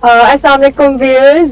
Assalamu alaikum viewers.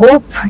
hope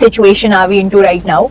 situation are we into right now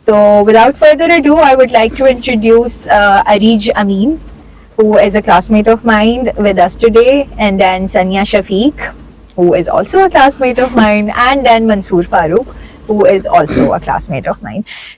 So without further ado I would like to introduce Arij Amin who is a classmate of mine with us today, and then Sania Shafiq who is also a classmate of mine, and then Mansoor Farooq who is also a classmate of mine.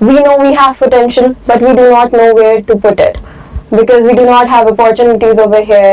we know we have potential but we do not know where to put it because we do not have opportunities over here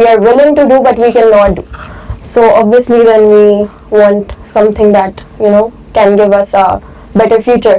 we are willing to do but we cannot do, so obviously then we want something that you know can give us a better future.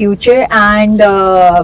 future and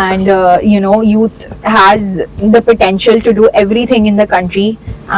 and you know youth has the potential to do everything in the country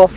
of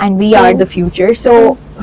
and we are the future. So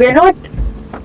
we're not,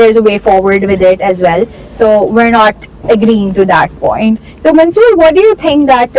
there's a way forward with it as well, so we're not agreeing to that point. So Mansoor, what do you think that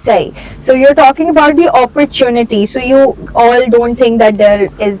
Say, so you're talking about the opportunity, so you all don't think that there is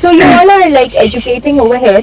so you all are like educating over here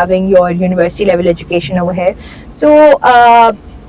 having your university level education over here. So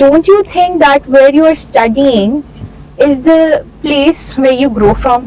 don't you think that where you are studying is the place where you grow from,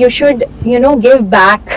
you should you know give back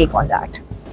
take on that?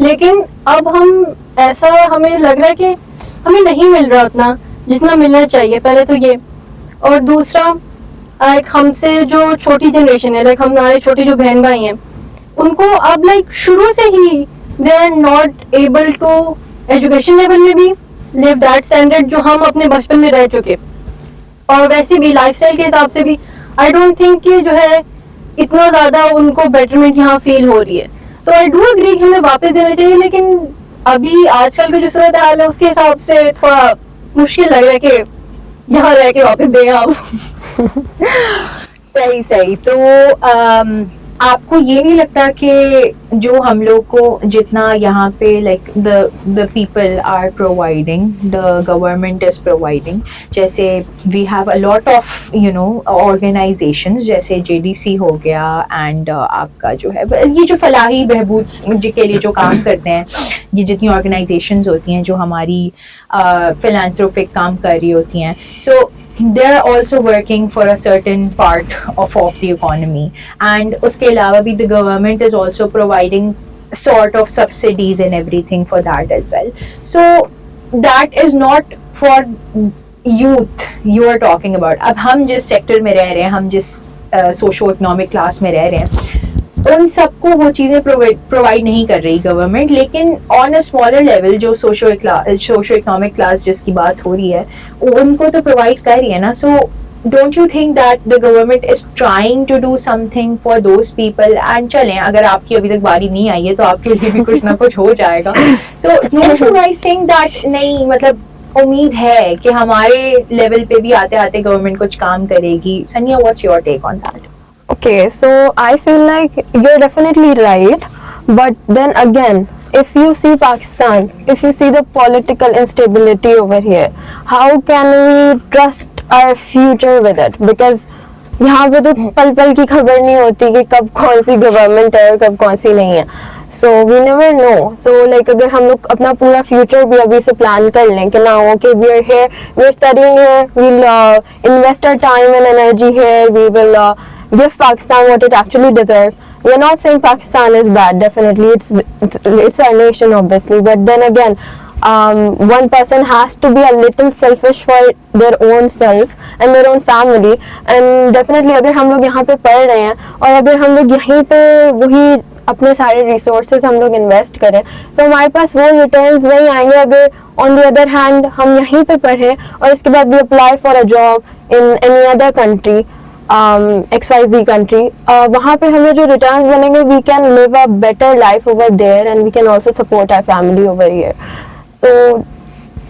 لیکن اب ہم ایسا ہمیں لگ رہا ہے کہ ہمیں نہیں مل رہا اتنا جتنا ملنا چاہیے. پہلے تو یہ, اور دوسرا لائک ہم سے جو چھوٹی جنریشن ہے, لائک ہمارے چھوٹے جو بہن بھائی ہیں, ان کو اب لائک شروع سے ہی they are not able to education level میں بھی لیو دیٹ اسٹینڈرڈ جو ہم اپنے بچپن میں رہ چکے, اور ویسے بھی لائف اسٹائل کے حساب سے بھی آئی ڈونٹ تھنک کہ جو ہے اتنا زیادہ ان کو بیٹرمنٹ یہاں فیل ہو رہی ہے. تو آئی ڈو اگری کہ ہمیں واپس دینا چاہیے, لیکن ابھی آج کل کا جو صورت حال ہے اس کے حساب سے تھوڑا مشکل لگ رہا ہے کہ یہاں رہ کے واپس دیں آپ. صحیح. تو آپ کو یہ نہیں لگتا کہ جو ہم لوگ کو جتنا یہاں پہ like the people are providing, the government is providing, جیسے we have a lot of organizations جیسے JDC ہو گیا, اینڈ آپ کا جو ہے یہ جو فلاحی بہبود کے لیے جو کام کرتے ہیں, یہ جتنی آرگنائزیشنز ہوتی ہیں جو ہماری فلانتھروپک کام کر رہی ہوتی ہیں, سو they are also working for a certain part of the economy, and uske alawa bhi the government is also providing sort of subsidies and everything for that as well. So that is not for youth you are talking about. ab hum jis sector mein reh rahe hain, hum jis socio economic class mein reh rahe hain, ان سب کو وہ چیزیں provide نہیں کر رہی government, لیکن آن a smaller level جو socio economic class جس کی بات ہو رہی ہے ان کو تو پرووائڈ کر رہی ہے نا. So don't you think that the government is trying to do something for those people, and چلیں اگر آپ کی ابھی تک باری نہیں آئی ہے تو آپ کے لیے بھی کچھ نہ کچھ ہو جائے گا. So don't you guys think that نہیں, مطلب امید ہے کہ ہمارے لیول پہ بھی آتے آتے گورنمنٹ کچھ کام کرے گی. سنیا, what's your take on that? Okay, so I feel like you're definitely right, but then again, if you see Pakistan, if you see the political instability over here, how can we trust our future with it? Because یہاں پہ تو پل پل کی خبر نہیں ہوتی کہ کب کون سی گورنمنٹ ہے اور کب کون سی نہیں ہے. سو we never know. So like اگر ہم لوگ اپنا پورا فیوچر بھی ابھی سے پلان کر لیں کہ نہ ہو کہ we are here, we are studying here, we'll invest our time and energy here, we will give Pakistan what it actually deserves. We are not saying Pakistan is bad, definitely it's our nation obviously, but then again one person has to be a little selfish for their own self and their own family, and definitely اگر ہم لوگ یہاں پہ پڑھ رہے ہیں اور اگر ہم لوگ یہیں پہ وہی اپنے سارے ریسورسز ہم لوگ انویسٹ کریں تو ہمارے پاس وہ ریٹرنز نہیں آئیں گے. اگر آن دی ادر ہینڈ ہم یہیں پہ پڑھیں اور اس کے بعد we apply for a job in any other country, XYZ country, وہاں پہ ہمیں جو ریٹرنز بنیں گے, we can live a better life over there and we can also support our family over here. So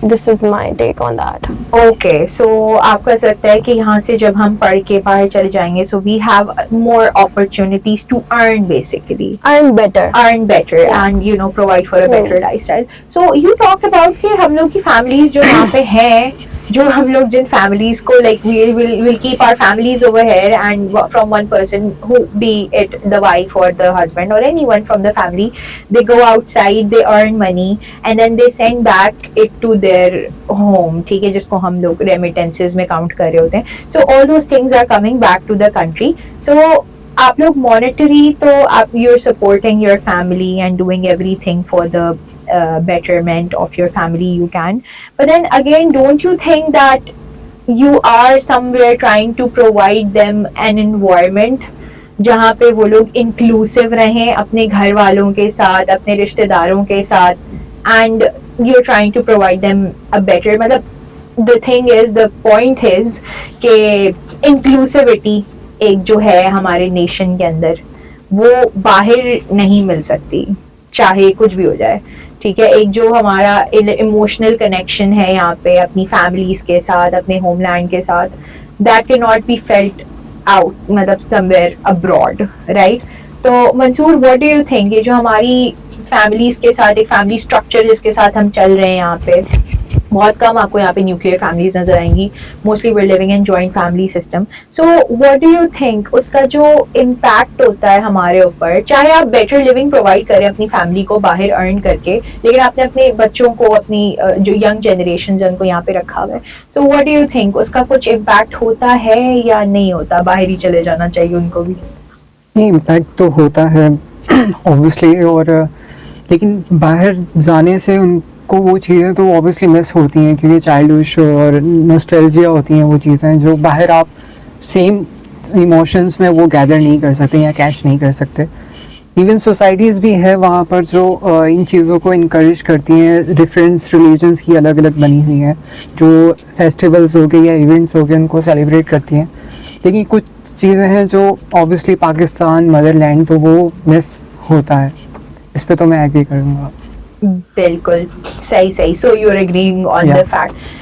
this is my take on that. Okay, so آپ کو ایسا لگتا ہے کہ یہاں سے جب ہم پڑھ کے باہر چلے جائیں گے, so we have more opportunities to earn, basically earn better and provide for a better lifestyle. So you talk about کہ ہم لوگ کی فیملیز جو یہاں پہ ہیں, جو ہم لوگ جن فیملیز کو like we'll keep our families over here, and from one person, who be it the wife or the husband or anyone from the family, they go outside, they earn money and then they send back it to their home, ٹھیک ہے, جس کو ہم لوگ remittances میں count کر رہے ہوتے ہیں. So all those things are coming back to the country. So آپ لوگ monetary تو you're supporting your family and doing everything for the betterment of your family you can, but then again don't you think that you are somewhere trying to provide them an environment جہاں پہ وہ لوگ inclusive رہیں اپنے گھر والوں کے ساتھ, اپنے رشتہ داروں کے ساتھ, and you're trying to provide them a better, مطلب the thing is, the point is کہ inclusivity ایک جو ہے ہمارے نیشن کے اندر وہ باہر نہیں مل سکتی چاہے کچھ بھی ہو جائے, ٹھیک ہے. ایک جو ہمارا ایموشنل کنیکشن ہے یہاں پہ اپنی فیملیز کے ساتھ, اپنے ہوم لینڈ کے ساتھ, دیٹ کی ناٹ بی فیلٹ آؤٹ, مطلب سم ویئر ابراڈ, رائٹ. تو منصور, واٹ ڈو یو تھنک, یہ جو ہماری فیملیز کے ساتھ ایک فیملی اسٹرکچر جس کے ساتھ ہم چل رہے ہیں یہاں پہ, بہت کم آپ کو یہاں پہ نیوکلیئر فیملیز نظر آئیں گی, mostly were living in joint family system. So what do you think اس کا جو امپیکٹ ہوتا ہے ہمارے اوپر, چاہے آپ بیٹر لیونگ پرووائڈ کریں اپنی فیملی کو باہر ارن کر کے, لیکن آپ نے اپنے بچوں کو, اپنی جو ینگ جنریشن ان کو یہاں پہ رکھا ہوا ہے, so what do you think اس کا کچھ امپیکٹ ہوتا ہے یا نہیں ہوتا, باہر ہی چلے جانا چاہیے ان کو بھی؟ نہیں, امپیکٹ تو ہوتا ہے obviously, اور لیکن باہر جانے سے ان کو وہ چیزیں تو اوبیسلی مس ہوتی ہیں کیونکہ چائلڈہڈ اور نوسٹیلجیا ہوتی ہیں وہ چیزیں جو باہر آپ سیم ایموشنس میں وہ گیدر نہیں کر سکتے یا کیچ نہیں کر سکتے. ایون سوسائٹیز بھی ہے وہاں پر جو ان چیزوں کو انکریج کرتی ہیں. ڈفرینٹ ریلیجنس کی الگ الگ بنی ہوئی ہیں جو فیسٹیولز ہو گئے یا ایونٹس ہو گئے ان کو سیلیبریٹ کرتی ہیں. لیکن کچھ چیزیں ہیں جو اوبیسلی پاکستان مدر لینڈ تو وہ مس ہوتا ہے. اس پہ تو میں ایگری کروں گا. بالکل صحیح. So you are agreeing on Yeah. The fact.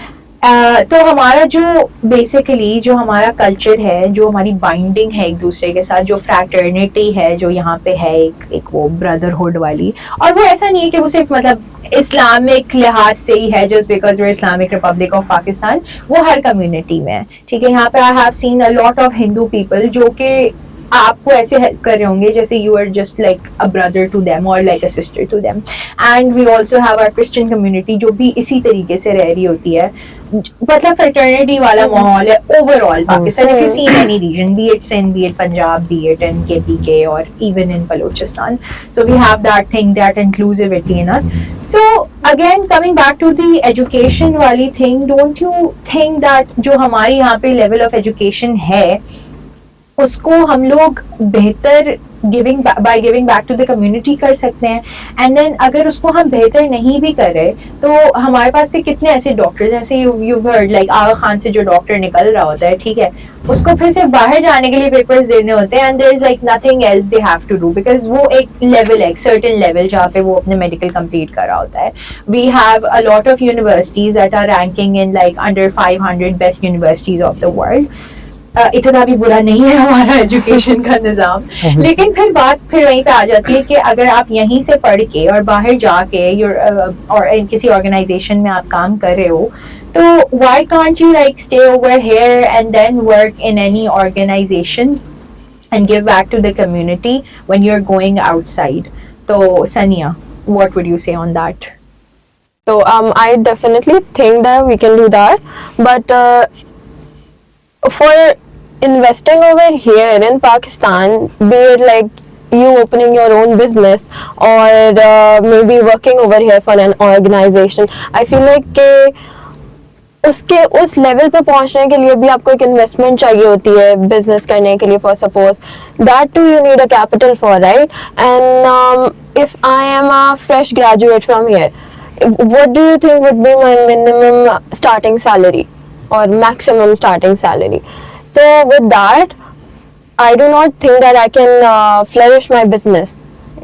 تو ہمارا جو بیسیکلی جو ہمارا کلچر ہے, جو ہماری بائنڈنگ ہے ایک دوسرے کے ساتھ, جو فریٹرنیٹی ہے جو یہاں پہ ہے, ایک وہ بردرہڈ والی, اور وہ ایسا نہیں ہے کہ وہ صرف مطلب اسلامک لحاظ سے ہی ہے just because we Islamic Republic of Pakistan, وہ ہر کمیونٹی میں ہے. ٹھیک ہے, یہاں پہ I have seen a lot of Hindu people جو کہ آپ کو ایسے ہیلپ کر رہے ہوں گے جیسے you are just like a brother to them اور like a sister to them. And we also have our Christian community جو بھی اسی طریقے سے رہ رہی ہوتی ہے. مطلب فریٹرنیٹی والا ماحول ہے overall Pakistan. If you see in any region, be it Sindh, be it Punjab, be it in K P K, اور even in Balochistan. So we have that thing, that inclusivity in us. So again coming back to the education والی thing, don't you think that جو ہمارے یہاں پہ level of education ہے اس کو ہم لوگ بہتر by giving back to the community کر سکتے ہیں؟ اینڈ دین اگر اس کو ہم بہتر نہیں بھی کر رہے تو ہمارے پاس سے کتنے ایسے ڈاکٹر, جیسے یو ہرڈ لائک آغا خان سے جو ڈاکٹر نکل رہا ہوتا ہے, ٹھیک ہے, اس کو پھر سے باہر جانے کے لیے پیپرز دینے ہوتے ہیں, and there is like nothing else they have to do because وہ ایک لیول ہے, ایک سرٹن لیول جہاں پہ وہ اپنے میڈیکل کمپلیٹ کر رہا ہوتا ہے. We have a lot of universities that are ranking in like under 500 best universities of the world. اتنا بھی برا نہیں ہے ہمارا ایجوکیشن کا نظام, لیکن پھر بات پھر وہیں پہ آ جاتی ہے کہ اگر آپ یہیں سے پڑھ کے اور باہر جا کے اور کسی آرگنائزیشن میں آپ کام کر رہے ہو تو why can't you like stay over here and then work in any organization and give back to the community when you're going outside. تو سنیا, what would you say on that? So I definitely think that we can do that, but for investing over here in Pakistan, be it like you opening your own business or maybe working over here for an organization, I feel like کہ اس level پہ پہنچنے کے لیے بھی آپ کو ایک investment چاہیے ہوتی ہے بزنس کرنے کے لیے. For suppose that to you need a capital for, right? And if I am a fresh graduate from here, what do you think would be my minimum starting salary or maximum starting salary? So with that, I do not think that I can flourish my business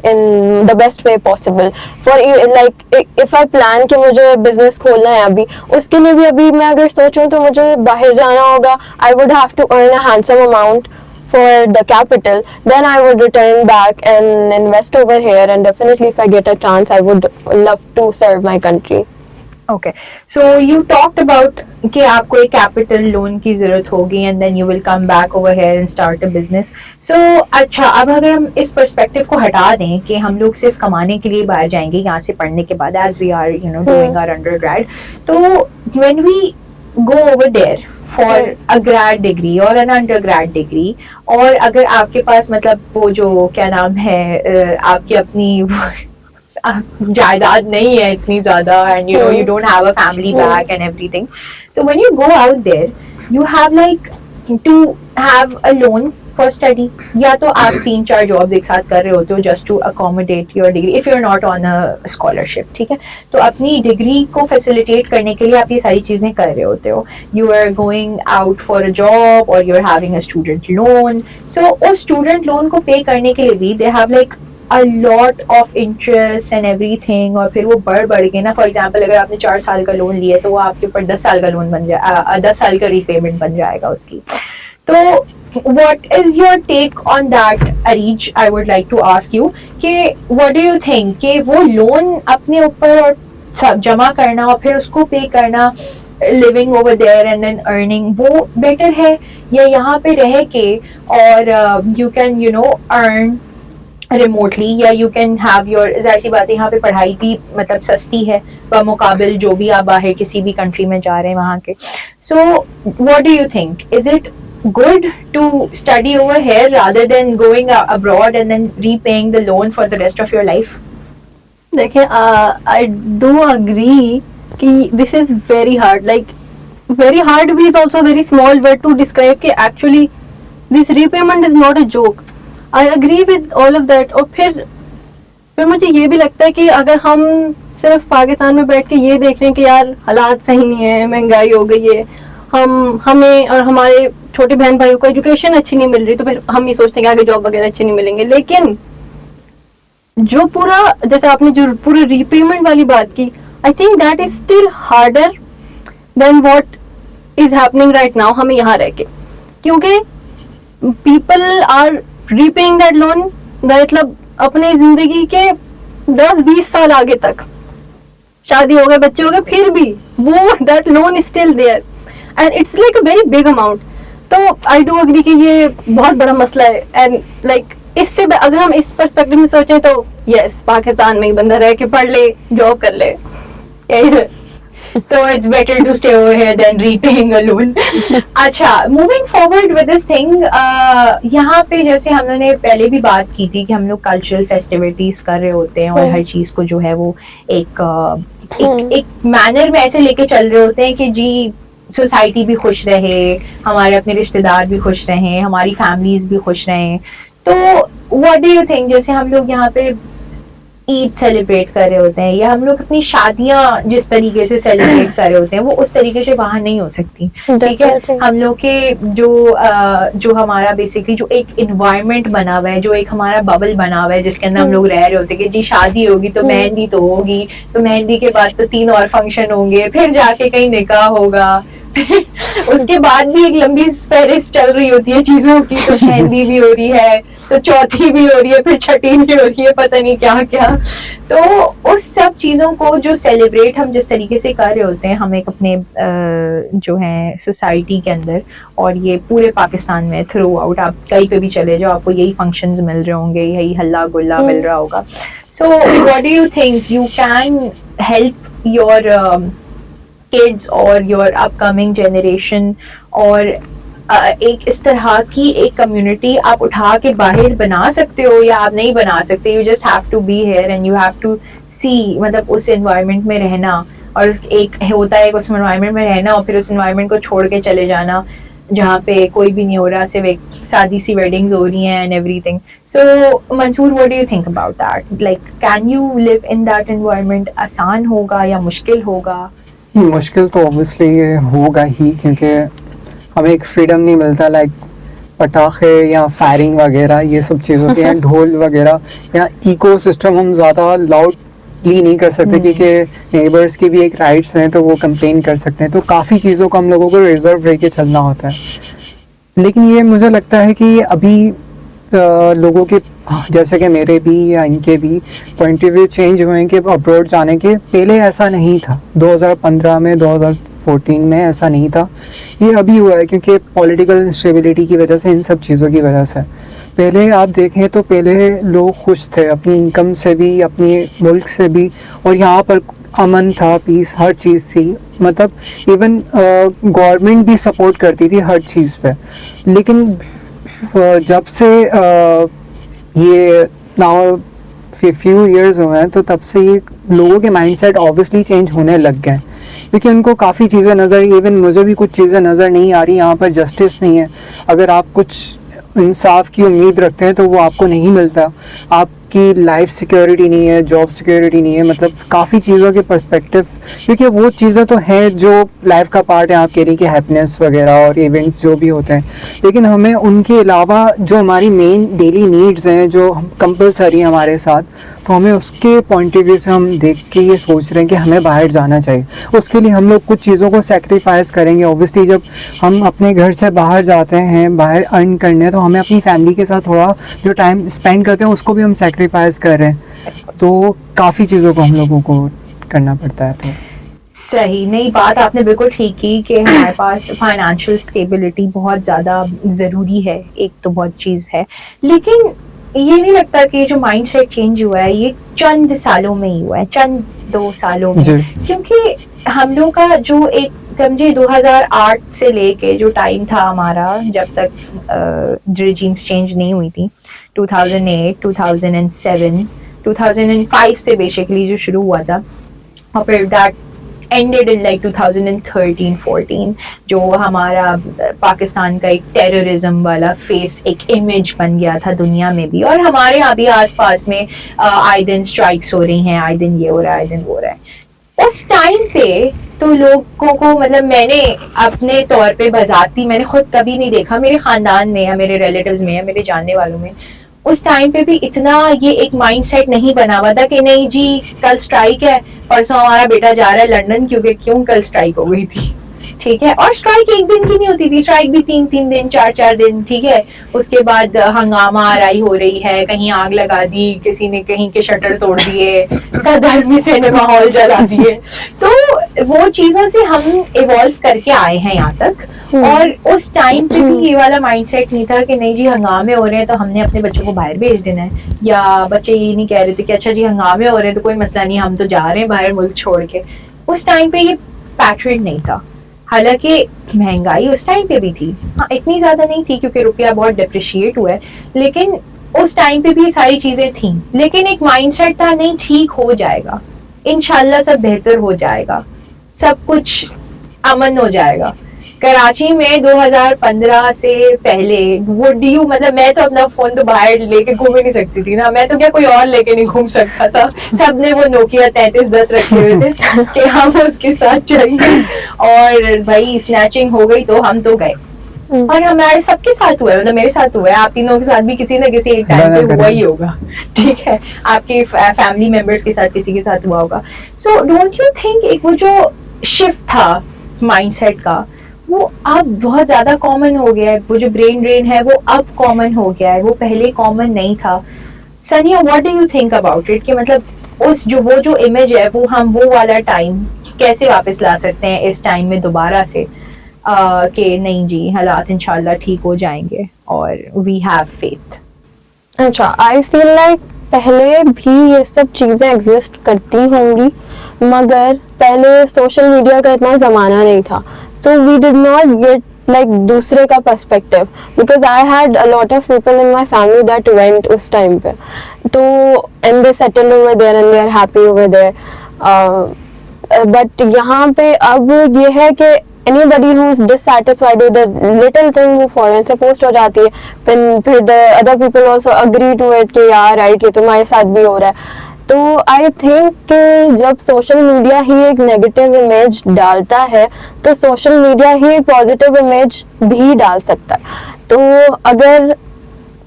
in the best way possible. For like if I plan کہ مجھے business کھولنا ہے ابھی, اس کے لیے بھی ابھی میں اگر سوچوں تو مجھے باہر جانا ہوگا. I would have to earn a handsome amount for the capital, then I would return back and invest over here, and definitely if I get a chance I would love to serve my country. Okay, so you talked about کہ آپ کو ایک capital loan کی ضرورت ہوگی and then you will come back over here and start a business. So اچھا, اب اگر ہم اس پرسپیکٹو کو ہٹا دیں کہ ہم لوگ صرف کمانے کے لیے باہر جائیں گے یہاں سے پڑھنے کے بعد, as we are you know doing our undergrad, تو when we go over there for a grad degree اور این انڈر گریڈ ڈگری, اور اگر آپ کے پاس مطلب وہ جو کیا نام ہے آپ کی اپنی جائیداد نہیں ہے اتنی زیادہ, and you know you don't have a family back and everything, so when you go out there you have like to have a loan for study, یا تو آپ 3-4 جابس ایک ساتھ کر رہے ہوتے ہو just to accommodate your degree if you are not on a scholarship. ٹھیک ہے, تو اپنی ڈگری کو فیسیلیٹیٹ کرنے کے لیے آپ یہ ساری چیزیں کر رہے ہوتے ہو. You are going out for a job اور you are having a student loan. So اس اسٹوڈنٹ لون کو پے کرنے کے لیے بھی they have like a lot of interest and everything, اور پھر وہ بڑھ کے نا, فار ایگزامپل اگر آپ نے 4 سال کا لون لیا تو وہ آپ کے اوپر 10 سال کا لون بن جائے, 10 سال کا ری پیمنٹ بن جائے گا اس کی. تو what is your take on that, Arij? I would like to ask you کہ what do you think کہ وہ لون اپنے اوپر اور جمع کرنا اور پھر اس کو پے کرنا, living over there and then earning, وہ better ہے یا یہاں پہ رہ کے اور you can you know earn remotely, یا یو کین ہیو یور, ظاہر سی بات ہے یہاں پہ پڑھائی بھی مطلب سستی ہے بمقابل جو بھی آپ باہر کسی بھی کنٹری میں جا رہے ہیں وہاں کے. سو what do you think, is it good to study over here rather than going abroad and then repaying the loan for the rest of your life? دیکھیں آئی ڈو اگری کہ this is very hard, like very hard بھی is also very small word to describe کہ actually this repayment is not a joke. I agree with all of that. اور پھر مجھے یہ بھی لگتا ہے کہ اگر ہم صرف پاکستان میں بیٹھ کے یہ دیکھ رہے ہیں کہ یار حالات صحیح نہیں ہے, مہنگائی ہو گئی ہے, ہمیں اور ہمارے چھوٹے بہن بھائیوں کو ایجوکیشن اچھی نہیں مل رہی, تو پھر ہم یہ سوچتے ہیں کہ آگے جاب وغیرہ اچھے نہیں ملیں گے. لیکن جو پورا, جیسے آپ نے جو پورے ری پیمنٹ والی بات کی, I think that is still harder than what is happening right now ہمیں یہاں رہ کے, کیونکہ people are repaying that loan, مطلب اپنی زندگی کے 10-20 سال آگے تک, شادی ہو گئے, بچے ہو گئے, پھر بھی وہ that loan is still there and it's like a very big amount. تو آئی ڈو اگری کہ یہ بہت بڑا مسئلہ ہے. اینڈ لائک اس سے اگر ہم اس پرسپیکٹو میں سوچیں تو یس, پاکستان میں ہی بندہ رہ کے پڑھ لے, جاب کر لے, یہی ہے. So it's better to stay over here than repaying a loan. اچھا, moving forward with this thing, یہاں پہ جیسے ہم نے پہلے بھی بات کی تھی کہ ہم لوگ کلچرل فیسٹیولیٹیز کر رہے ہوتے ہیں اور ہر چیز کو جو ہے وہ ایک مینر میں ایسے لے کے چل رہے ہوتے ہیں کہ جی سوسائٹی بھی خوش رہے, ہمارے اپنے رشتے دار بھی خوش رہیں, ہماری فیملیز بھی خوش رہیں. تو what do you think, جیسے ہم لوگ یہاں پہ عید سیلیبریٹ کر رہے ہوتے ہیں یا ہم لوگ اپنی شادیاں جس طریقے سے سیلیبریٹ کر رہے ہوتے ہیں وہ اس طریقے سے وہاں نہیں ہو سکتی, ٹھیک ہے. ہم لوگ کے جو ہمارا بیسکلی جو ایک انوائرمنٹ بنا ہوا ہے, جو ایک ہمارا ببل بنا ہوا ہے جس کے اندر ہم لوگ رہ رہے ہوتے ہیں کہ جی شادی ہوگی تو مہندی تو ہوگی, تو مہندی کے بعد تو 3 اور فنکشن ہوں گے, پھر جا کے کہیں نکاح ہوگا, اس کے بعد بھی ایک لمبی فہرست چل رہی ہوتی ہے چیزوں کی, تو مہندی بھی ہو رہی ہے, تو چوتھی بھی ہو رہی ہے, پھر چھٹی بھی ہو رہی ہے, پتہ نہیں کیا کیا. تو اس سب چیزوں کو جو سیلیبریٹ ہم جس طریقے سے کر رہے ہوتے ہیں, ہم ایک اپنے جو ہیں سوسائٹی کے اندر اور یہ پورے پاکستان میں تھرو آؤٹ, آپ کہیں پہ بھی چلے جاؤ آپ کو یہی فنکشنز مل رہے ہوں گے, یہی ہلا گلا مل رہا ہوگا. سو what do you think you can help your kids اور your upcoming generation, اور ایک اس طرح کی ایک کمیونٹی آپ اٹھا کے باہر بنا سکتے ہو یا آپ نہیں بنا سکتے؟ you just have to be here and you have to see, مطلب اس انوائرمنٹ میں رہنا, اور ایک ہوتا ہے اس انوائرمنٹ میں رہنا اور پھر اس انوائرمنٹ کو چھوڑ کے چلے جانا جہاں پہ کوئی بھی نہیں ہو رہا, صرف ایک سادی سی ویڈنگز ہو رہی ہیں and everything. So Mansoor, what do you think about that? Like can you live in that environment? آسان ہوگا یا مشکل ہوگا؟ مشکل تو اوبیسلی یہ ہوگا ہی, کیونکہ ہمیں ایک فریڈم نہیں ملتا, لائک پٹاخے یا فائرنگ وغیرہ یہ سب چیزوں کے, یا ڈھول وغیرہ, یا ایکو سسٹم ہم زیادہ لاؤڈلی نہیں کر سکتے کیونکہ نیبرس کی بھی ایک رائٹس ہیں تو وہ کمپلین کر سکتے ہیں. تو کافی چیزوں کو ہم لوگوں کو ریزرو رہ کے چلنا ہوتا ہے. لیکن یہ مجھے لگتا ہے کہ ابھی لوگوں کے جیسے کہ میرے بھی یا ان کے بھی پوائنٹ آف ویو چینج ہوئے ہیں کہ ابروڈ جانے کے. پہلے ایسا نہیں تھا, 2015 میں 2014 میں ایسا نہیں تھا, یہ ابھی ہوا ہے کیونکہ پولیٹیکل انسٹیبلٹی کی وجہ سے, ان سب چیزوں کی وجہ سے. پہلے آپ دیکھیں تو پہلے لوگ خوش تھے اپنی انکم سے بھی, اپنی ملک سے بھی, اور یہاں پر امن تھا, پیس, ہر چیز تھی. مطلب ایون گورنمنٹ بھی سپورٹ کرتی تھی ہر چیز پہ. لیکن جب سے یہ ناؤ فیو ایئرز ہوئے ہیں تو تب سے یہ لوگوں کے مائنڈ سیٹ اوبیسلی چینج ہونے لگ گئے, کیونکہ ان کو کافی چیزیں نظر, ایون مجھے بھی کچھ چیزیں نظر نہیں آ رہی. یہاں پر جسٹس نہیں ہے, اگر آپ کچھ انصاف کی امید رکھتے ہیں تو وہ آپ کو نہیں ملتا. آپ کی لائف سیکیورٹی نہیں ہے, جاب سیکیورٹی نہیں ہے, مطلب کافی چیزوں کے پرسپیکٹیو, کیونکہ وہ چیزیں تو ہیں جو لائف کا پارٹ ہے آپ کے لیے, کہ ہیپینس وغیرہ اور ایونٹس جو بھی ہوتے ہیں. لیکن ہمیں ان کے علاوہ جو ہماری مین ڈیلی نیڈز ہیں جو کمپلسری ہیں ہمارے ساتھ, تو ہمیں اس کے پوائنٹ آف ویو سے ہم دیکھ کے یہ سوچ رہے ہیں کہ ہمیں باہر جانا چاہیے. اس کے لیے ہم لوگ کچھ چیزوں کو سیکریفائز کریں گے. اوبیسلی جب ہم اپنے گھر سے باہر جاتے ہیں باہر ارن کرنے, تو ہمیں اپنی فیملی کے ساتھ تھوڑا جو ٹائم اسپینڈ کرتے ہیں اس کو بھی ہم سیکریفائز کر رہے ہیں. تو کافی چیزوں کو ہم لوگوں کو کرنا پڑتا ہے. تو صحیح, نہیں بات آپ نے بالکل ٹھیک کی کہ ہمارے پاس فائنانشیل اسٹیبلٹی بہت زیادہ ضروری ہے, ایک تو بہت چیز ہے. لیکن یہ نہیں لگتا کہ جو مائنڈ سیٹ چینج ہوا ہے یہ چند سالوں میں ہی ہوا ہے, چند 2 سالوں میں, کیونکہ ہم لوگ کا جو ایک سمجھے 2008 سے لے کے جو ٹائم تھا ہمارا, جب تک ریجیمز چینج نہیں ہوئی تھی, 2008, 2007, 2005 سے بیسیکلی جو شروع ہوا تھا, اور پھر دیٹ ended in like 2013-14, جو ہمارا پاکستان کا ایک ٹیررزم والا فیس, ایک امیج بن گیا تھا دنیا میں بھی, اور ہمارے یہاں بھی آس پاس میں آئے دن اسٹرائکس ہو رہی ہیں, آئے دن یہ ہو رہا ہے, آئے دن وہ ہو رہا ہے. اس ٹائم پہ تو لوگوں کو, مطلب میں نے اپنے طور پہ بذاتی میں نے خود کبھی نہیں دیکھا, میرے خاندان میں یا میرے ریلیٹیوز میں یا میرے جاننے والوں میں اس ٹائم پہ بھی اتنا یہ ایک مائنڈ سیٹ نہیں بنا ہوا تھا کہ نہیں جی کل اسٹرائک ہے, پرسوں ہمارا بیٹا جا رہا ہے لنڈن, کیونکہ کیوں کل اسٹرائک ہو گئی تھی, ٹھیک ہے. اور اسٹرائک ایک دن کی نہیں ہوتی تھی, اسٹرائک بھی 3 دن 4 دن, ٹھیک ہے. اس کے بعد ہنگامہ آرائی ہو رہی ہے, کہیں آگ لگا دی کسی نے, کہیں کے شٹر توڑ دیے, سرگرمی سے نے ماحول جلا دیے. تو وہ چیزوں سے ہم ایوالو کر کے آئے ہیں یہاں تک, اور اس ٹائم پہ بھی یہ والا مائنڈ سیٹ نہیں تھا کہ نہیں جی ہنگامے ہو رہے ہیں تو ہم نے اپنے بچوں کو باہر بھیج دینا ہے, یا بچے یہ نہیں کہہ رہے تھے کہ اچھا جی ہنگامے ہو رہے ہیں تو کوئی مسئلہ نہیں, ہم تو جا رہے ہیں باہر ملک چھوڑ کے. اس ٹائم پہ یہ پیٹرن نہیں تھا. حالانکہ مہنگائی اس ٹائم پہ بھی تھی, ہاں اتنی زیادہ نہیں تھی کیونکہ روپیہ بہت ڈپریشیٹ ہوا ہے, لیکن اس ٹائم پہ بھی یہ ساری چیزیں تھیں. لیکن ایک مائنڈ سیٹ تھا نہیں ٹھیک ہو جائے گا, انشاءاللہ سب بہتر ہو جائے گا, سب کچھ امن ہو جائے گا. کراچی میں 2015 سے پہلے وہ مطلب میں تو اپنا فون تو باہر لے کے گھوم ہی نہیں سکتی تھی نا, میں تو کیا کوئی اور لے کے نہیں گھوم سکتا تھا. سب نے وہ نوکیا 3310 رکھے ہوئے تھے کہ ہم اس کے ساتھ چلیے, اور بھائی اسنیچنگ ہو گئی تو ہم تو گئے. اور ہمارے سب کے ساتھ ہوا ہے, مطلب میرے ساتھ ہوا ہے, آپ تینوں کے ساتھ بھی کسی نہ کسی ایک ٹائم پہ ہوا ہی ہوگا, ٹھیک ہے, آپ کے فیملی ممبرس کے ساتھ کسی کے ساتھ ہوا ہوگا. سو ڈونٹ یو تھنک ایک وہ جو شفٹ تھا مائنڈ سیٹ کا وہ اب بہت زیادہ کامن ہو گیا ہے, وہ جو برین ڈرین ہے وہ اب کامن ہو گیا ہے, وہ پہلے کامن نہیں تھا. سنیا what do you think about it, کہ مطلب وہ جو امیج ہے وہ ہم وہ والا ٹائم کیسے واپس لا سکتے ہیں اس ٹائم میں دوبارہ سے, کہ نہیں جی حالات انشاءاللہ ٹھیک ہو جائیں گے اور وی ہیو فیتھ. اچھا, آئی فیل لائک پہلے بھی یہ سب چیزیں ایگزسٹ کرتی ہوں گی, مگر پہلے سوشل میڈیا کا اتنا زمانہ نہیں تھا, so we did not get like دوسرے کا perspective, because I had a lot of people in my family that went us time پہ, تو and they settled over there and they are happy over there, but یہاں پہ اب یہ ہے کہ anybody who is dissatisfied with the little thing وہ فوراً سے پوسٹ ہو جاتی ہے, پھر the other people also agree to it کہ یار رائٹ یہ تمہارے ساتھ بھی ہو رہا ہے. تو آئی تھنک کہ جب سوشل میڈیا ہی ایک نیگیٹو امیج ڈالتا ہے تو سوشل میڈیا ہی ایک پازیٹیو امیج بھی ڈال سکتا ہے. تو اگر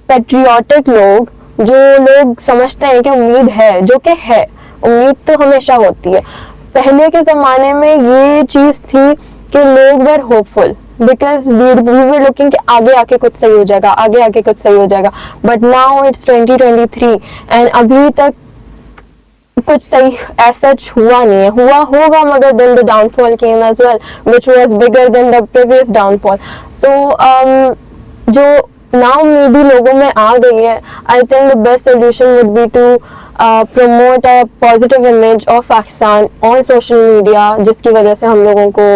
پیٹریوٹک لوگ, جو لوگ سمجھتے ہیں کہ امید ہے, جو کہ ہے, امید تو ہمیشہ ہوتی ہے, پہلے کے زمانے میں یہ چیز تھی کہ لوگ were hopeful because we were looking کہ آگے آ کے کچھ صحیح ہو جائے گا, آگے آ کے کچھ صحیح ہو جائے گا, but now it's 2023 and ابھی تک کچھ صحیح ایسا ہوا نہیں ہے. ہوا ہوگا مگر then the downfall came as well which was bigger than the previous downfall. So جو نا امیدی لوگوں میں آ گئی ہے, I think the best solution would be to promote a positive image of Pakistan on social media, جس کی وجہ سے ہم لوگوں کو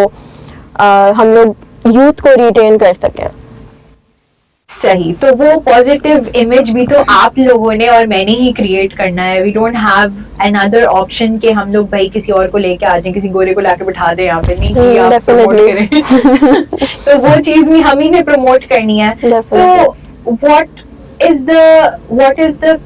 ہم لوگ یوتھ کو ریٹین کر سکیں. صحیح, تو وہ پازیٹیو امیج بھی تو آپ لوگوں نے اور میں نے ہی کریٹ کرنا ہے. We don't have another option کہ ہم لوگ بھائی کسی اور کو لے کے آ جائیں, کسی گورے کو لا کے بٹھا دیں یہاں پہ, نہیں کہ آپ پروموٹ کریں. تو وہ چیز بھی ہم ہی نے پروموٹ کرنی ہے. سو what is the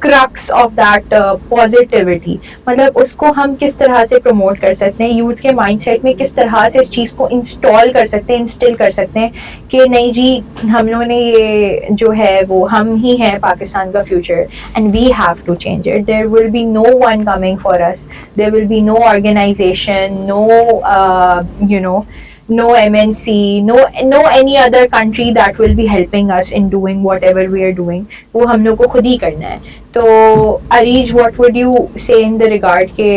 crux of that positivity, مطلب اس کو ہم کس طرح سے پروموٹ کر سکتے ہیں, یوتھ کے مائنڈ سیٹ میں کس طرح سے اس چیز کو انسٹال کر سکتے ہیں, انسٹل کر سکتے ہیں کہ نہیں جی ہم لوگوں نے یہ جو ہے وہ ہم ہی ہیں پاکستان کا future and we have to change it. There will be no one coming for us, there will be no organization, no MNC, no any other country that will be helping us in doing whatever we are doing. وہ ہم لوگ کو خود ہی کرنا ہے. تو اریج what would you say in the regard کہ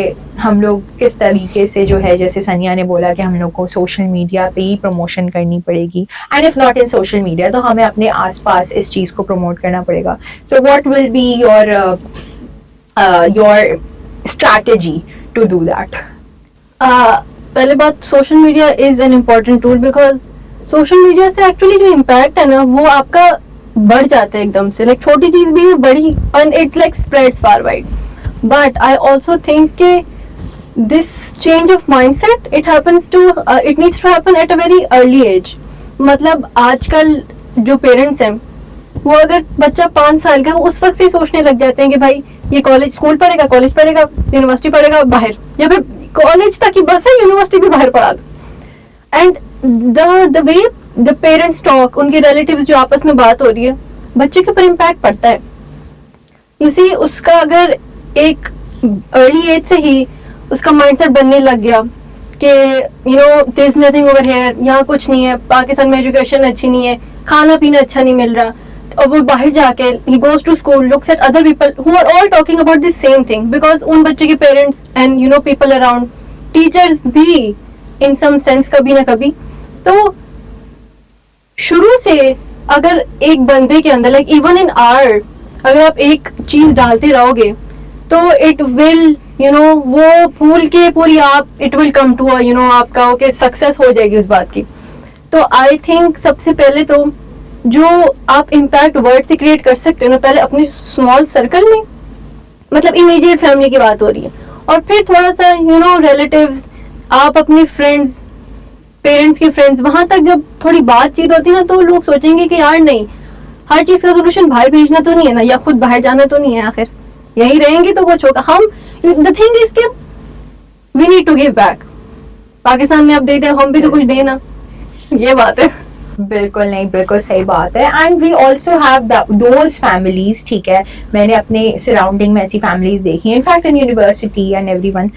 ہم لوگ کس طریقے سے جو ہے, جیسے سنیا نے بولا کہ ہم لوگ کو سوشل میڈیا پہ ہی پروموشن کرنی پڑے گی, and if not in social media تو ہمیں اپنے آس پاس اس چیز کو پروموٹ کرنا پڑے گا. So what will be your strategy to do that? پہلے بات, social media is an important tool, because social media سے ایکچولی جو امپیکٹ ہے نا وہ آپ کا بڑھ جاتا ہے ایک دم سے, لائک چھوٹی چیز بھی بڑی, and it like spreads far wide. But I also think کہ this change of mindset it needs to happen at a very early age. مطلب آج کل جو پیرنٹس ہیں وہ اگر بچہ 5 سال کا اس وقت سے سوچنے لگ جاتے ہیں کہ بھائی یہ کالج اسکول پڑھے گا, کالج پڑھے گا, یونیورسٹی پڑھے گا باہر, یا پھر کالج تک ہی بس ہے, یونیورسٹی بھی باہر پڑھا دو. And the way the parents talk, ان کے ریلیٹیوز جو آپس میں بات ہو رہی ہے, بچے کے اوپر امپیکٹ پڑتا ہے. یو سی اس کا اگر ایک ارلی ایج سے ہی اس کا مائنڈ سیٹ بننے لگ گیا کہ دیر از نتھنگ اوور ہیئر, یہاں کچھ نہیں ہے, پاکستان میں ایجوکیشن اچھی نہیں ہے, کھانا پینا اچھا نہیں مل رہا, اور وہ باہر جا کے he goes to school, looks at other people who are all talking about the same thing, because ان بچے کے parents and people around, teachers بھی in some sense کبھی نہ کبھی. تو شروع سے اگر ایک بندے کے اندر like even in art اگر آپ ایک چیز ڈالتے رہو گے تو it will وہ پھول کے پوری آپ it will come to آپ کا کہ سکسیس ہو جائے گی اس بات کی. تو آئی تھنک سب سے پہلے تو جو آپ امپیکٹ ورڈ سے کریٹ کر سکتے ہو نا, پہلے اپنے اسمال سرکل میں, مطلب امیڈیٹ فیملی کی بات ہو رہی ہے, اور پھر تھوڑا سا ریلیٹیوز, آپ اپنے فرینڈز, پیرنٹس کے فرینڈز, وہاں تک جب تھوڑی بات چیت ہوتی ہے نا تو لوگ سوچیں گے کہ یار نہیں, ہر چیز کا سولوشن باہر بھیجنا تو نہیں ہے نا, یا خود باہر جانا تو نہیں ہے, آخر یہیں رہیں گے تو کچھ ہوگا. ہم دا تھنگ از کہ we need to give back. Pakistan میں آپ دیکھتے ہیں ہم بھی تو کچھ دیں نا, یہ بات ہے. بالکل نہیں, بالکل صحیح بات ہے. And we also have those families, ٹھیک ہے, میں نے اپنے سراؤنڈنگ میں ایسی فیملیز دیکھی ہیں, in fact in university and every one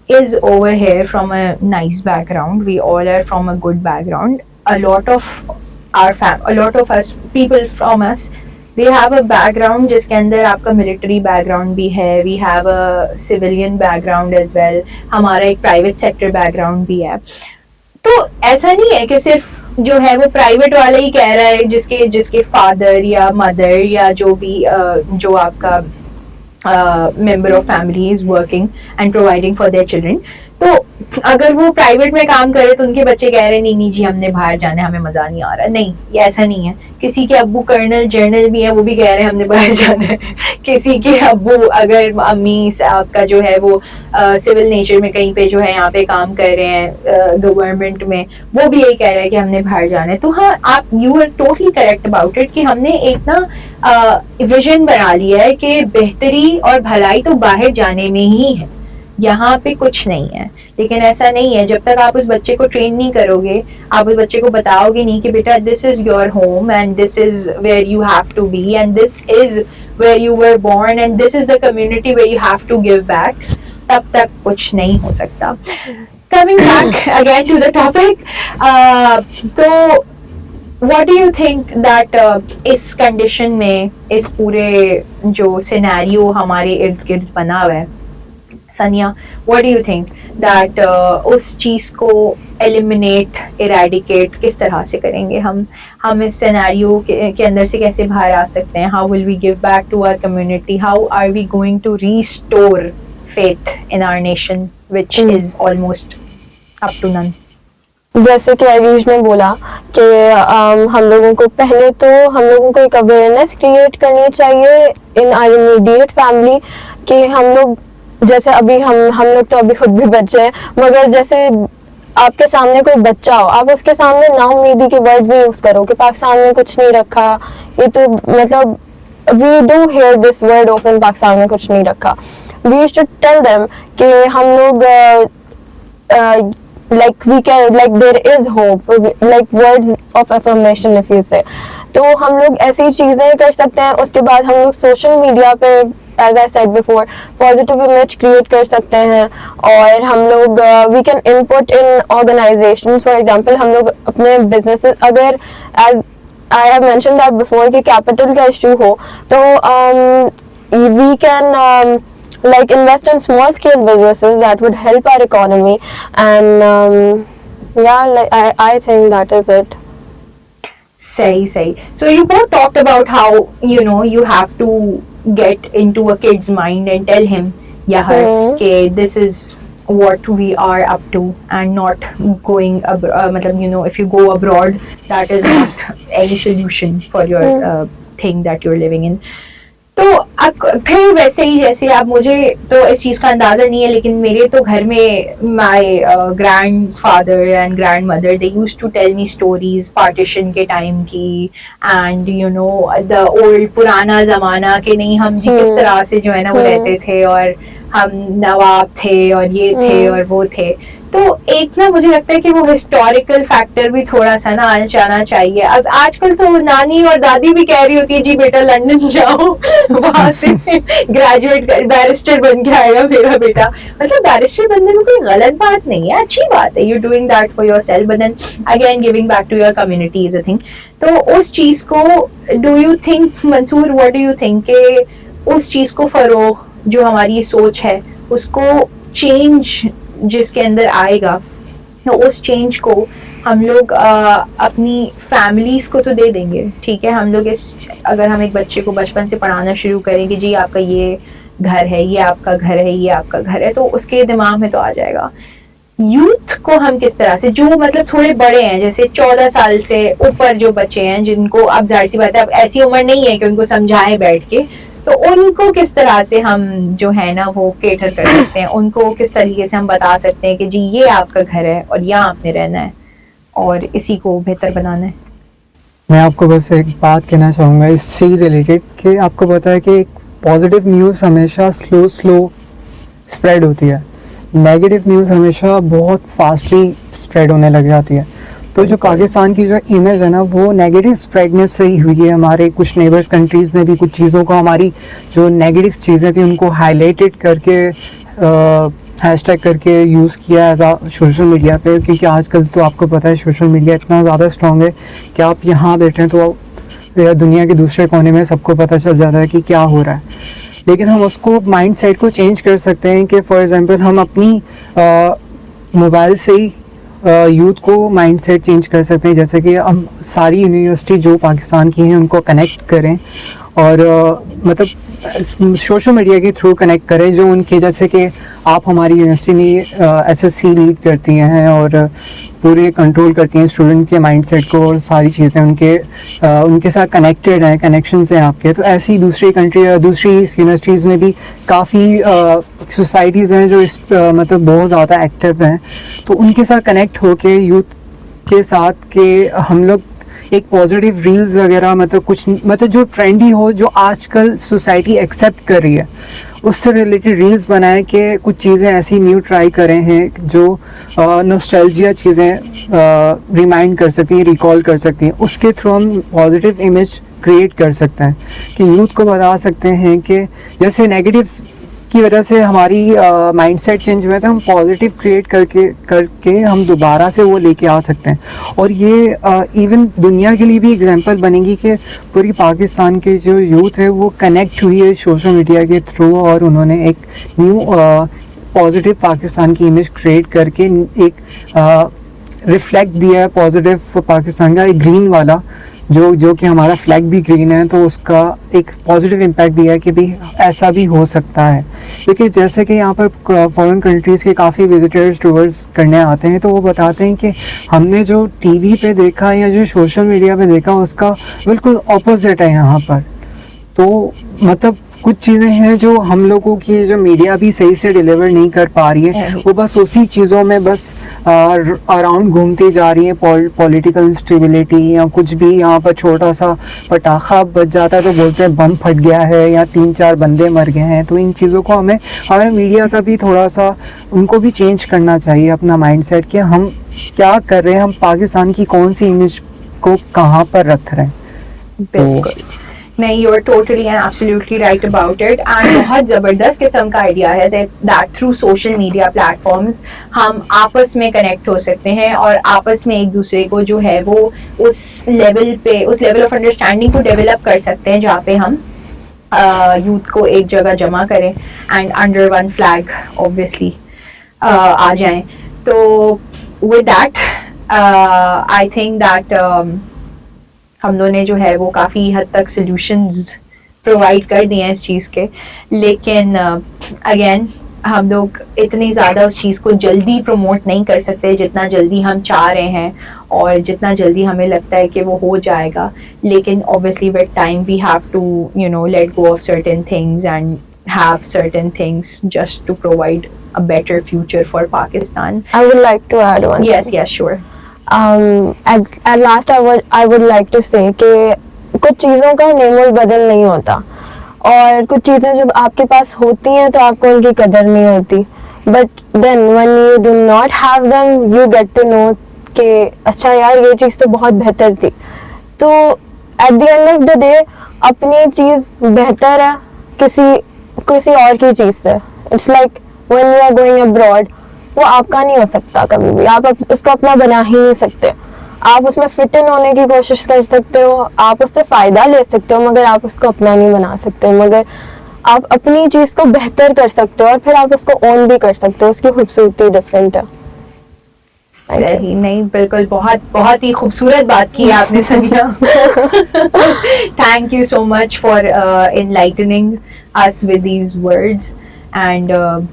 is over here from a nice background. We all are from a good background. A lot of us people from us, they have a background جس کے اندر آپ کا military background بھی ہے, we have a civilian background as well, ہمارا ایک private sector background بھی ہے. تو ایسا نہیں ہے کہ صرف جو ہے وہ پرائیویٹ والا ہی کہہ رہا ہے جس کے فادر یا مدر یا جو بھی جو آپ کا member of family is working and providing for their children. تو اگر وہ پرائیویٹ میں کام کرے تو ان کے بچے کہہ رہے ہیں نہیں جی ہم نے باہر جانا ہے, ہمیں مزہ نہیں آ رہا. نہیں, یہ ایسا نہیں ہے. کسی کے ابو کرنل جنرل بھی ہیں, وہ بھی کہہ رہے ہیں ہم نے باہر جانا ہے. کسی کے ابو, اگر امی آپ کا جو ہے وہ سول نیچر میں کہیں پہ جو ہے یہاں پہ کام کر رہے ہیں گورنمنٹ میں, وہ بھی یہی کہہ رہے ہیں کہ ہم نے باہر جانا ہے. تو ہاں, آپ you are totally correct about it کہ ہم نے ایک نا ویژن بنا لیا ہے کہ بہتری اور بھلائی تو باہر جانے میں ہی ہے, یہاں پہ کچھ نہیں ہے. لیکن ایسا نہیں ہے, جب تک آپ اس بچے کو ٹرین نہیں کرو گے, آپ اس بچے کو بتاؤ گے نہیں کہ بیٹا this is your home and this is where you have to be and this is where you were born and this is the community where you have to give back, تب تک کچھ نہیں ہو سکتا. Coming back again to the topic, تو what do you think that اس condition میں, اس پورے جو سینیریو ہمارے ارد گرد بنا ہوا ہے, سنیا what do you think that اس چیز کو ایلیمینیٹ, ایریڈیکیٹ کس طرح سے کریں گے ہم اس سینیریو کے اندر سے کیسے باہر آ سکتے ہیں؟ how will we give back to our community, how are we going to restore faith in our nation which is almost up to none. جیسے کہ عریش نے بولا کہ ہم لوگوں کو پہلے تو ہم لوگوں کو ایک اویئرنیس کریٹ کرنی چاہیے ان آر امیڈیٹ فیملی, کہ ہم لوگ جیسے ابھی ہم لوگ تو ابھی خود بھی بچے ہیں, مگر جیسے آپ کے سامنے کوئی بچہ ہو, آپ اس کے سامنے نا امیدی کے ورڈ نہیں یوز کرو کہ پاکستان میں کچھ نہیں رکھا, یہ تو مطلب we do here this word often, Pakistan میں کچھ نہیں رکھا. وی شوڈ ٹیل دیم کہ ہم لوگ like we can, like there is hope, like words of affirmation if you say. تو ہم لوگ ایسی چیزیں کر سکتے ہیں. اس کے بعد ہم لوگ سوشل میڈیا پہ as I said before positive image create کر سکتے ہیں, اور ہم لوگ we can input in organizations. for example ہم لوگ اپنے businesses, اگر as I have mentioned that before کہ capital کا issue ہو تو we can like invest in small scale businesses that would help our economy, and yeah, like I think that is it. صحیح. So you both talked about how you have to get into a kid's mind and tell him یا her کہ this is what we are up to and not going مطلب if you go abroad that is not any solution for your thing that you're living in. تو اب پھر ویسے ہی جیسے اب مجھے تو اس چیز کا اندازہ نہیں ہے، لیکن میرے تو گھر میں my grandfather and grandmother they used to tell me stories partition کے ٹائم کی، and you know the old پرانا زمانہ کہ نہیں ہم جی کس طرح سے جو ہے نا وہ رہتے تھے، اور ہم نواب تھے اور یہ تھے اور وہ تھے. تو ایک نا مجھے لگتا ہے کہ وہ ہسٹوریکل فیکٹر بھی تھوڑا سا نا آنا چاہیے. اب آج کل تو نانی اور دادی بھی کہہ رہی ہوتی ہے جی بیٹا لنڈن جاؤ، وہاں سے گریجویٹ بیرسٹر بن کے آئے گا میرا بیٹا. مطلب بیرسٹر بننے میں کوئی غلط بات نہیں ہے، اچھی بات ہے، you doing that for yourself, but then again giving back to your community is a thing. تو اس چیز کو do you think Mansoor, what do you think کہ اس چیز کو فروغ جو ہماری یہ سوچ ہے اس کو چینج جس کے اندر آئے گا، اس چینج کو ہم لوگ اپنی فیملیز کو تو دے دیں گے، ٹھیک ہے، ہم لوگ اگر ہم ایک بچے کو بچپن سے پڑھانا شروع کریں کہ جی آپ کا یہ گھر ہے، یہ آپ کا گھر ہے، یہ آپ کا گھر ہے، تو اس کے دماغ میں تو آ جائے گا. یوتھ کو ہم کس طرح سے، جو مطلب تھوڑے بڑے ہیں جیسے 14 سال سے اوپر جو بچے ہیں جن کو اب ظاہر سی بات ہے اب ایسی عمر نہیں ہے کہ ان کو سمجھائیں بیٹھ کے، تو ان کو کس طرح سے ہم جو ہے نا وہ کیٹر کر سکتے ہیں، ان کو کس طریقے سے ہم بتا سکتے ہیں کہ جی یہ آپ کا گھر ہے اور یہاں آپ نے رہنا ہے اور اسی کو بہتر بنانا ہے. میں آپ کو بس ایک بات کہنا چاہوں گا اس سے ریلیٹڈ کہ آپ کو پتا ہے کہ ایک پازیٹیو نیوز ہمیشہ سلو اسپریڈ ہوتی ہے، نیگیٹو نیوز ہمیشہ بہت فاسٹلی اسپریڈ ہونے لگ جاتی ہے. تو جو پاکستان کی جو امیج ہے نا وہ نیگیٹو اسپریڈنیس سے ہی ہوئی ہے. ہمارے کچھ نیبرس کنٹریز نے بھی کچھ چیزوں کو، ہماری جو نیگیٹو چیزیں تھیں ان کو ہائی لائٹڈ کر کے ہیش ٹیگ کر کے یوز کیا ایز آ سوشل میڈیا پہ، کیونکہ آج کل تو آپ کو پتہ ہے سوشل میڈیا اتنا زیادہ اسٹرانگ ہے کہ آپ یہاں بیٹھیں تو دنیا کے دوسرے کونے میں سب کو پتہ چل جاتا ہے کہ کیا ہو رہا ہے. لیکن ہم اس کو مائنڈ سیٹ کو چینج کر سکتے ہیں کہ فار ایگزامپل ہم اپنی موبائل سے ہی یوتھ کو مائنڈ سیٹ چینج کر سکتے ہیں، جیسے کہ ہم ساری یونیورسٹی جو پاکستان کی ہیں ان کو کنیکٹ کریں اور مطلب سوشل میڈیا کے تھرو کنیکٹ کریں، جو ان کے جیسے کہ آپ ہماری یونیورسٹی میں ایس ایس سی لیڈ کرتی ہیں اور پورے کنٹرول کرتی ہیں اسٹوڈنٹ کے مائنڈ سیٹ کو، اور ساری چیزیں ان کے ساتھ کنیکٹیڈ ہیں، کنیکشنز ہیں آپ کے. تو ایسی دوسری کنٹری دوسری یونیورسٹیز میں بھی کافی سوسائٹیز ہیں جو اس مطلب بہت زیادہ ایکٹیو ہیں. تو ان کے ساتھ کنیکٹ ہو کے یوتھ کے ساتھ کہ ہم لوگ ایک پازیٹیو ریلز وغیرہ مطلب کچھ مطلب جو ٹرینڈی ہو، جو آج کل سوسائٹی ایکسیپٹ کر رہی ہے، اس سے ریلیٹڈ ریلز بنائیں کہ کچھ چیزیں ایسی نیو ٹرائی کریں ہیں جو نوسٹیلجیا چیزیں ریمائنڈ کر سکتی ہیں، ریکال کر سکتی ہیں. اس کے تھرو ہم پازیٹیو امیج کریٹ کر سکتے ہیں کہ یوتھ کو بتا سکتے ہیں کہ جیسے نیگیٹو کی وجہ سے ہماری مائنڈ سیٹ چینج ہوا ہے تو ہم پازیٹیو کریٹ کر کے ہم دوبارہ سے وہ لے کے آ سکتے ہیں. اور یہ ایون دنیا کے لیے بھی ایگزامپل بنے گی کہ پوری پاکستان کے جو یوتھ ہے وہ کنیکٹ ہوئی ہے سوشل میڈیا کے تھرو، اور انہوں نے ایک نیو پازیٹیو پاکستان کی امیج کریٹ کر کے ایک ریفلیکٹ دیا ہے پازیٹیو پاکستان کا، ایک گرین والا جو کہ ہمارا فلیگ بھی گرین ہے، تو اس کا ایک پازیٹیو امپیکٹ دیا ہے کہ بھی ایسا بھی ہو سکتا ہے. کیونکہ جیسے کہ یہاں پر فارن کنٹریز کے کافی وزٹرز ٹورز کرنے آتے ہیں تو وہ بتاتے ہیں کہ ہم نے جو ٹی وی پہ دیکھا یا جو سوشل میڈیا پہ دیکھا اس کا بالکل اپوزٹ ہے یہاں پر. تو مطلب کچھ چیزیں ہیں جو ہم لوگوں کی جو میڈیا بھی صحیح سے ڈیلیور نہیں کر پا رہی ہے، وہ بس اسی چیزوں میں بس اراؤنڈ گھومتی جا رہی ہیں. پولیٹیکل انسٹیبلٹی یا کچھ بھی، یہاں پر چھوٹا سا پٹاخہ بج جاتا ہے تو بولتے ہیں بم پھٹ گیا ہے یا 3-4 بندے مر گئے ہیں. تو ان چیزوں کو ہمیں میڈیا کا بھی تھوڑا سا ان کو بھی چینج کرنا چاہیے اپنا مائنڈ سیٹ کہ ہم کیا کر رہے ہیں، ہم پاکستان کی کون سی امیج کو کہاں پر رکھ رہے ہیں. بالکل نہیں، you are totally and absolutely right about it. And بہت زبردست قسم کا آئیڈیا ہے that through social media platforms ہم آپس میں کنیکٹ ہو سکتے ہیں اور آپس میں ایک دوسرے کو جو ہے وہ اس لیول آف انڈرسٹینڈنگ کو ڈیولپ کر سکتے ہیں جہاں پہ ہم یوتھ کو ایک جگہ جمع کریں and under one flag obviously آ جائیں. تو with that I think that ہم لوگوں نے جو ہے وہ کافی حد تک سولوشنز پرووائڈ کر دیے ہیں اس چیز کے، لیکن اگین ہم لوگ اتنی زیادہ اس چیز کو جلدی پروموٹ نہیں کر سکتے جتنا جلدی ہم چاہ رہے ہیں. اور جتنا جلدی ہمیں لگتا ہے کہ وہ ہو جائے گا, لیکن obviously with time we have to let go of certain things and have certain things just to provide a better future for Pakistan. I would like to add one Yes, thing. yes, sure. At last I would like to say کہ کچھ چیزوں کا نعم البدل نہیں ہوتا, اور کچھ چیزیں جب آپ کے پاس ہوتی ہیں تو آپ کو ان کی قدر نہیں ہوتی, but then when you do not have them you get to know کہ اچھا یار یہ چیز تو بہت بہتر تھی. تو at the end of the day اپنی چیز بہتر ہے کسی اور کی چیز سے. It's like when you are going abroad, وہ آپ کا نہیں ہو سکتا کبھی بھی, آپ اس کو اپنا بنا ہی نہیں سکتے. آپ اس میں فٹ ان ہونے کی کوشش کر سکتے ہو, آپ اس سے فائدہ لے سکتے ہو, مگر آپ اس کو اپنا نہیں بنا سکتے. مگر آپ اپنی چیز کو بہتر کر سکتے ہو, اور پھر آپ اس کو اون بھی کر سکتے ہو. اس کی خوبصورتی ڈفرینٹ ہے. صحیح, نہیں بالکل, بہت بہت ہی خوبصورت بات کی آپ نے Sania. Thank you so much for enlightening us with these words. And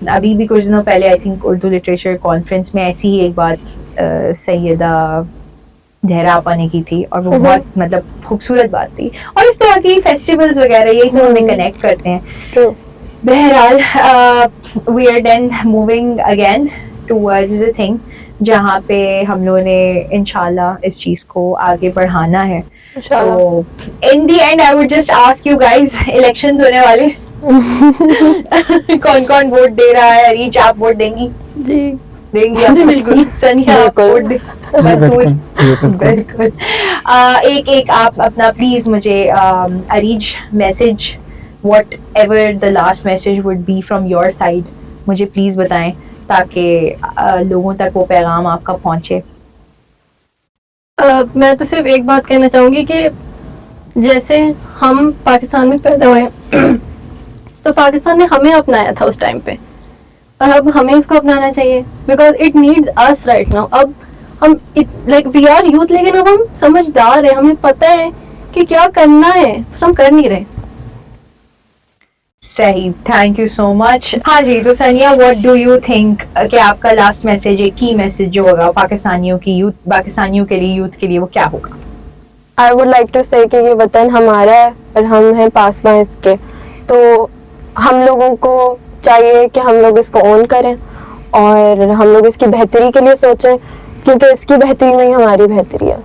ابھی بھی کچھ دنوں پہلے I think Urdu literature conference میں ایسی ہی ایک بات سیدہ زہرا آپا نے کی تھی, اور وہ بہت مطلب خوبصورت بات تھی. اور اس طرح کی فیسٹیولز وغیرہ یہی تو ہمیں کنیکٹ کرتے ہیں. بہرحال we are then moving again towards the thing جہاں پہ ہم لوگوں نے انشاءاللہ اس چیز کو آگے بڑھانا ہے. تو in the end I would just ask you guys, elections ہونے والے, کون کون ووٹ دے رہا ہے؟ ریچ آپ ووٹ دیں گی؟ جی دیں گی آپ بالکل. ثانیہ آپ ووٹ دیں؟ منصور بالکل. ایک آپ اپنا پلیز مجھے Areej message, whatever the last message would be from your side, مجھے پلیز بتائیں تاکہ لوگوں تک وہ پیغام آپ کا پہنچے. میں تو صرف ایک بات کہنا چاہوں گی کہ جیسے ہم پاکستان میں پیدا ہوئے تو پاکستان نے ہمیں اپنایا تھا اس ٹائم پہ, اور اب ہمیں اس کو اپنانا چاہیے, بیکاز اٹ نیڈز اس رائٹ ناؤ. اب ہم لائک وی آر یوتھ, لیکن اب ہم سمجھدار ہیں, ہمیں پتہ ہے کہ کیا کرنا ہے, بس ہم کر نہیں رہے. صحیح, تھینک یو سو مچ. ہاں جی, تو ثانیہ واٹ ڈو یو تھنک کہ آپ کا لاسٹ میسج, ایک کی میسج جو ہوگا پاکستانیوں کی یوتھ, پاکستانیوں کے لیے, یوتھ کے لیے, وہ کیا ہوگا؟ I would like to say کہ یہ وطن ہمارا ہے اور ہم ہیں پاسباں اس کے, تو ہم لوگوں کو چاہیے کہ ہم لوگ اس کو اون کریں اور ہم لوگ اس کی بہتری کے لیے سوچیں, کیونکہ اس کی بہتری میں ہی ہماری بہتری ہے.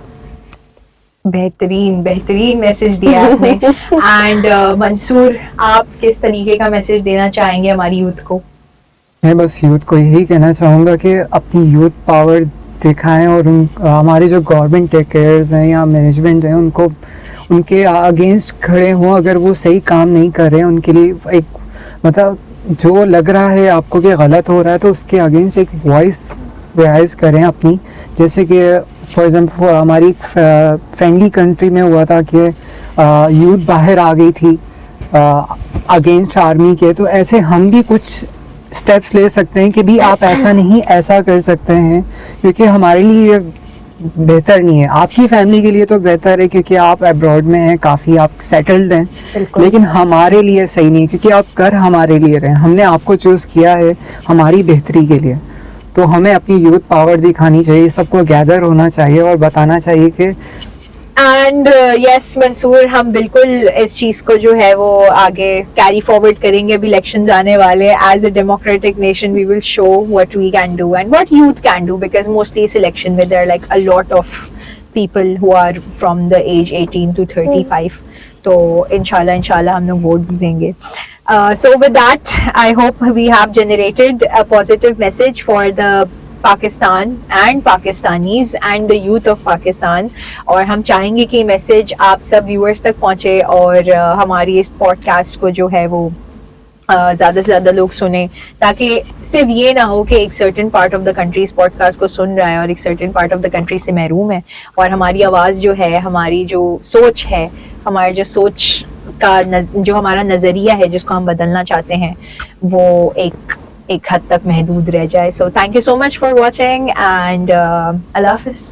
بہترین میسج دیا آپ نے. اینڈ منصور, آپ کس طریقے کا میسج دینا چاہیں گے ہماری یوتھ کو؟ میں بس یوتھ کو یہی کہنا چاہوں گا کہ اپنی یوتھ پاور دکھائیں, اور ہمارے جو گورنمنٹ ٹیک کیئرز ہیں یا مینجمنٹ ہیں ان کو ان کے اگینسٹ کھڑے ہوں. اگر وہ صحیح کام نہیں کر رہے ہیں, ان کے لیے ایک مطلب جو لگ رہا ہے آپ کو کہ غلط ہو رہا ہے, تو اس کے اگینسٹ ایک وائس ریائز کریں اپنی. جیسے کہ فار ایگزامپل ہماری فرینڈلی کنٹری میں ہوا تھا کہ یوتھ باہر آ گئی تھی اگینسٹ آرمی کے, تو ایسے ہم بھی کچھ اسٹیپس لے سکتے ہیں کہ بھی آپ ایسا نہیں ایسا کر سکتے ہیں, کیونکہ ہمارے لیے بہتر نہیں ہے. آپ کی فیملی کے لیے تو بہتر ہے کیونکہ آپ ابراڈ میں ہیں, کافی آپ سیٹلڈ ہیں, لیکن ہمارے لیے صحیح نہیں, کیونکہ آپ کر ہمارے لیے رہے ہیں, ہم نے آپ کو چوز کیا ہے ہماری بہتری کے لیے. تو ہمیں اپنی یوتھ پاور دکھانی چاہیے, سب کو گیدر ہونا چاہیے اور بتانا چاہیے کہ. اینڈ یس منصور, ہم بالکل اس چیز کو جو ہے وہ آگے کیری فارورڈ کریں گے. اب الیکشنز آنے والے, as a democratic nation we will show what we can do and what youth can do, because mostly اس election میں there are like a lot of people who are from the age 18 to 35. تو انشاءاللہ ہم لوگ vote بھی دیں گے. So with that, I hope we have generated a positive message for the Pakistan and Pakistanis and the youth of Pakistan. اور ہم چاہیں گے کہ یہ میسج آپ سب ویورز تک پہنچے, اور ہماری اس پوڈ کاسٹ کو جو ہے وہ زیادہ سے زیادہ لوگ سنیں, تاکہ صرف یہ نہ ہو کہ ایک certain part of the country اس پوڈ کاسٹ کو سن رہا ہے اور ایک certain part of the country سے محروم ہے, اور ہماری آواز جو ہے, ہماری جو سوچ ہے, ہماری جو سوچ کا جو ہمارا نظریہ ہے جس کو ہم بدلنا چاہتے ہیں, وہ ایک حد تک محدود رہ جائے. So thank you so much for watching, and Allah حافظ.